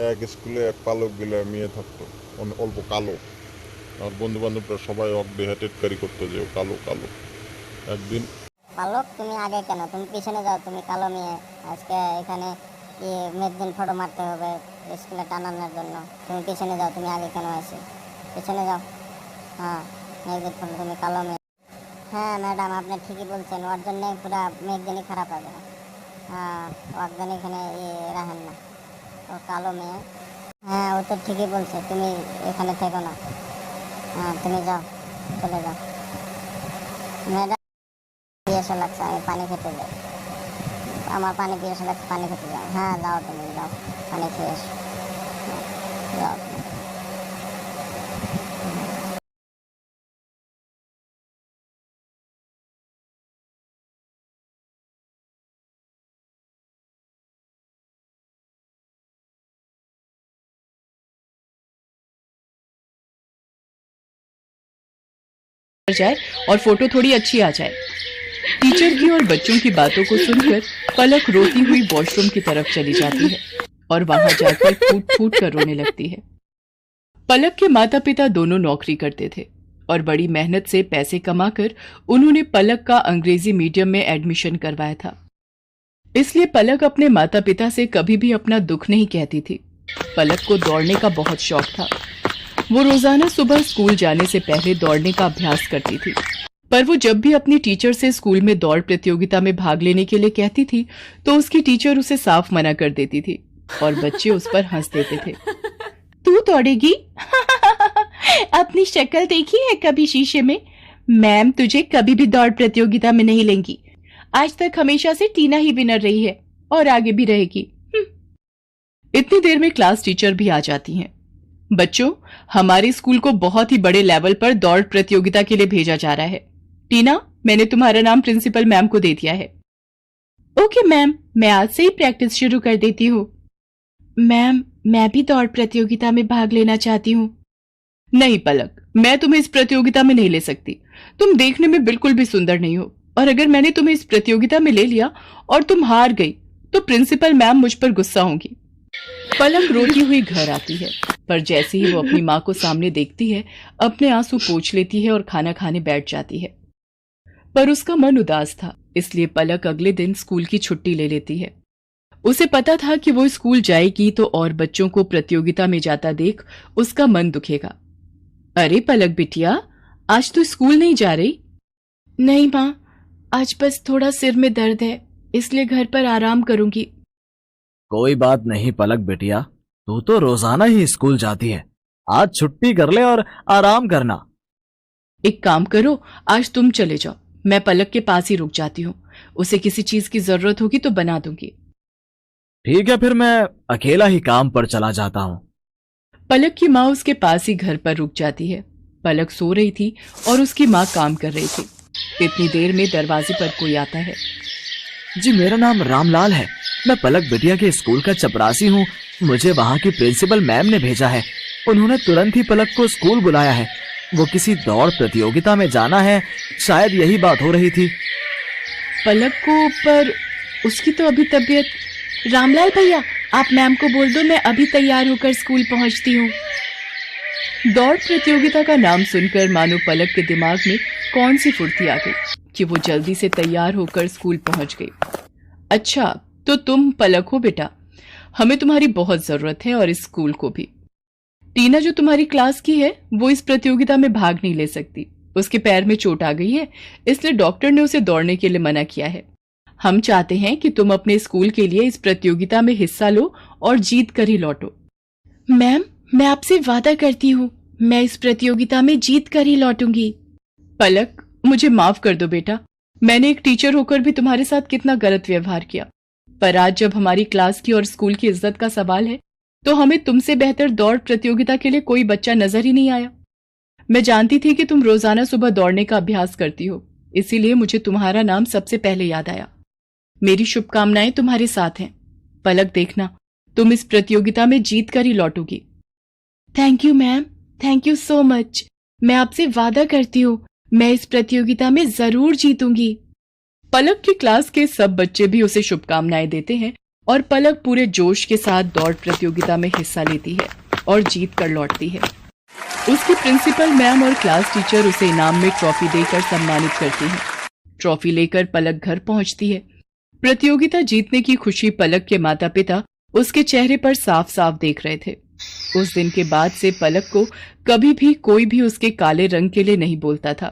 এক স্কুলে এক পালক বিলা মেয়ে থাকতো, অল্প কালো। আর বন্ধু বান্ধবরা সবাই অক টেটকারি করতো যে ও কালো কালো। একদিন পালক, তুমি আগে কেন? তুমি পিছনে যাও, তুমি কালো মেয়ে। আজকে এখানে কি মেঘদিন ফটো মারতে হবে স্কুলে টানানোর জন্য? তুমি পিছনে যাও, তুমি আগে কেন আসি? পিছনে যাও। হ্যাঁ, মেঘদিন ফটো, তুমি কালো মেয়ে। হ্যাঁ ম্যাডাম, আপনি ঠিকই বলছেন, ওর জন্যে পুরা মেঘদিনই খারাপ হবে। হ্যাঁ, ওর এখানে রাখেন না, ও কালো মেয়ে। হ্যাঁ, ও তো ঠিকই বলছে, তুমি এখানে থেকো না। হ্যাঁ, তুমি যাও, চলে যাও। ম্যাডাম, পিয়াসা লাগছে, আমি পানি খেতে যাই। আমার পানি পিয়াসা লাগছে, পানি খেতে যাও। হ্যাঁ যাও, তুমি যাও, পানি খেয়ে এসো। যাও তুমি। जाए और फोटो थोड़ी अच्छी आ जाए। टीचर की और बच्चों की बातों को सुनकर पलक रोती हुई वॉशरूम की तरफ चली जाती है और वहां जाकर फूट फूट कर रोने लगती है। पलक के माता पिता दोनों नौकरी करते थे और बड़ी मेहनत से पैसे कमाकर उन्होंने पलक का अंग्रेजी मीडियम में एडमिशन करवाया था। इसलिए पलक अपने माता पिता से कभी भी अपना दुख नहीं कहती थी। पलक को दौड़ने का बहुत शौक था। वो रोजाना सुबह स्कूल जाने से पहले दौड़ने का अभ्यास करती थी, पर वो जब भी अपनी टीचर से स्कूल में दौड़ प्रतियोगिता में भाग लेने के लिए कहती थी तो उसकी टीचर उसे साफ मना कर देती थी और बच्चे उस पर हंस देते थे। तू दौड़ेगी? अपनी शक्ल देखी है कभी शीशे में? मैम तुझे कभी भी दौड़ प्रतियोगिता में नहीं लेंगी। आज तक हमेशा से टीना ही विनर रही है और आगे भी रहेगी। इतनी देर में क्लास टीचर भी आ जाती हैं। बच्चों, हमारे स्कूल को बहुत ही बड़े लेवल पर दौड़ प्रतियोगिता के लिए भेजा जा रहा है। टीना, मैंने तुम्हारा नाम प्रिंसिपल मैम को दे दिया है। ओके मैम, मैं आज से ही प्रैक्टिस शुरू कर देती हूँ। मैम, मैं भी दौड़ प्रतियोगिता में भाग लेना चाहती हूँ। नहीं पलक, मैं तुम्हें इस प्रतियोगिता में नहीं ले सकती। तुम देखने में बिल्कुल भी सुंदर नहीं हो, और अगर मैंने तुम्हें इस प्रतियोगिता में ले लिया और तुम हार गई तो प्रिंसिपल मैम मुझ पर गुस्सा होंगी। पलक रोती हुई घर आती है, पर जैसे ही वो अपनी माँ को सामने देखती है, अपने आंसू पोंछ लेती है और खाना खाने बैठ जाती है। पर उसका मन उदास था, इसलिए पलक अगले दिन स्कूल की छुट्टी ले लेती है। उसे पता था कि वो स्कूल जाएगी तो और बच्चों को प्रतियोगिता में जाता देख उसका मन दुखेगा। अरे पलक बिटिया, आज तो स्कूल नहीं जा रही? नहीं माँ, आज बस थोड़ा सिर में दर्द है, इसलिए घर पर आराम करूंगी। कोई बात नहीं पलक बेटिया, तू तो रोजाना ही स्कूल जाती है, आज छुट्टी कर ले और आराम करना। एक काम करो, आज तुम चले जाओ, मैं पलक के पास ही रुक जाती हूँ। उसे किसी चीज की जरूरत होगी तो बना दूंगी। ठीक है, फिर मैं अकेला ही काम पर चला जाता हूँ। पलक की माँ उसके पास ही घर पर रुक जाती है। पलक सो रही थी और उसकी माँ काम कर रही थी। इतनी देर में दरवाजे पर कोई आता है। जी, मेरा नाम रामलाल है, मैं पलक बिटिया के स्कूल का चपरासी हूँ। मुझे वहाँ की प्रिंसिपल मैम ने भेजा है। उन्होंने तुरंत ही पलक को स्कूल बुलाया है। वो किसी दौड़ प्रतियोगिता में जाना है, शायद यही बात हो रही थी। पलक को, पर उसकी तो अभी तबीयत। रामलाल भैया, आप मैम को बोल दो मैं अभी तैयार होकर स्कूल पहुंचती हूँ। दौड़ प्रतियोगिता का नाम सुनकर मानो पलक के दिमाग में कौन सी फुर्ती आ गई कि वो जल्दी से तैयार होकर स्कूल पहुंच गई। अच्छा, तो तुम पलक हो बेटा, हमें तुम्हारी बहुत जरूरत है और इस स्कूल को भी। टीना जो तुम्हारी क्लास की है वो इस प्रतियोगिता में भाग नहीं ले सकती। उसके पैर में चोट आ गई है, इसलिए डॉक्टर ने उसे दौड़ने के लिए मना किया है। हम चाहते हैं कि तुम अपने स्कूल के लिए इस प्रतियोगिता में हिस्सा लो और जीत कर ही लौटो। मैम, मैं आपसे वादा करती हूँ, मैं इस प्रतियोगिता में जीत कर ही लौटूंगी। पलक, मुझे माफ कर दो बेटा, मैंने एक टीचर होकर भी तुम्हारे साथ कितना गलत व्यवहार किया। पर आज जब हमारी क्लास की और स्कूल की इज्जत का सवाल है तो हमें तुमसे बेहतर दौड़ प्रतियोगिता के लिए कोई बच्चा नजर ही नहीं आया। मैं जानती थी कि तुम रोजाना सुबह दौड़ने का अभ्यास करती हो, इसीलिए मुझे तुम्हारा नाम सबसे पहले याद आया। मेरी शुभकामनाएं तुम्हारे साथ हैं। पलक, देखना तुम इस प्रतियोगिता में जीत कर ही लौटोगी। Thank you ma'am, thank you so much. मैं आपसे वादा करती हूँ मैं इस प्रतियोगिता में जरूर जीतूंगी। पलक की क्लास के सब बच्चे भी उसे शुभकामनाएं देते हैं और पलक पूरे जोश के साथ दौड़ प्रतियोगिता में हिस्सा लेती है और जीत कर लौटती है। उसकी प्रिंसिपल मैम और क्लास टीचर उसे इनाम में ट्रॉफी देकर सम्मानित करती हैं। ट्रॉफी लेकर पलक घर पहुंचती है। प्रतियोगिता जीतने की खुशी पलक के माता पिता उसके चेहरे पर साफ साफ देख रहे थे। उस दिन के बाद से पलक को कभी भी कोई भी उसके काले रंग के लिए नहीं बोलता था।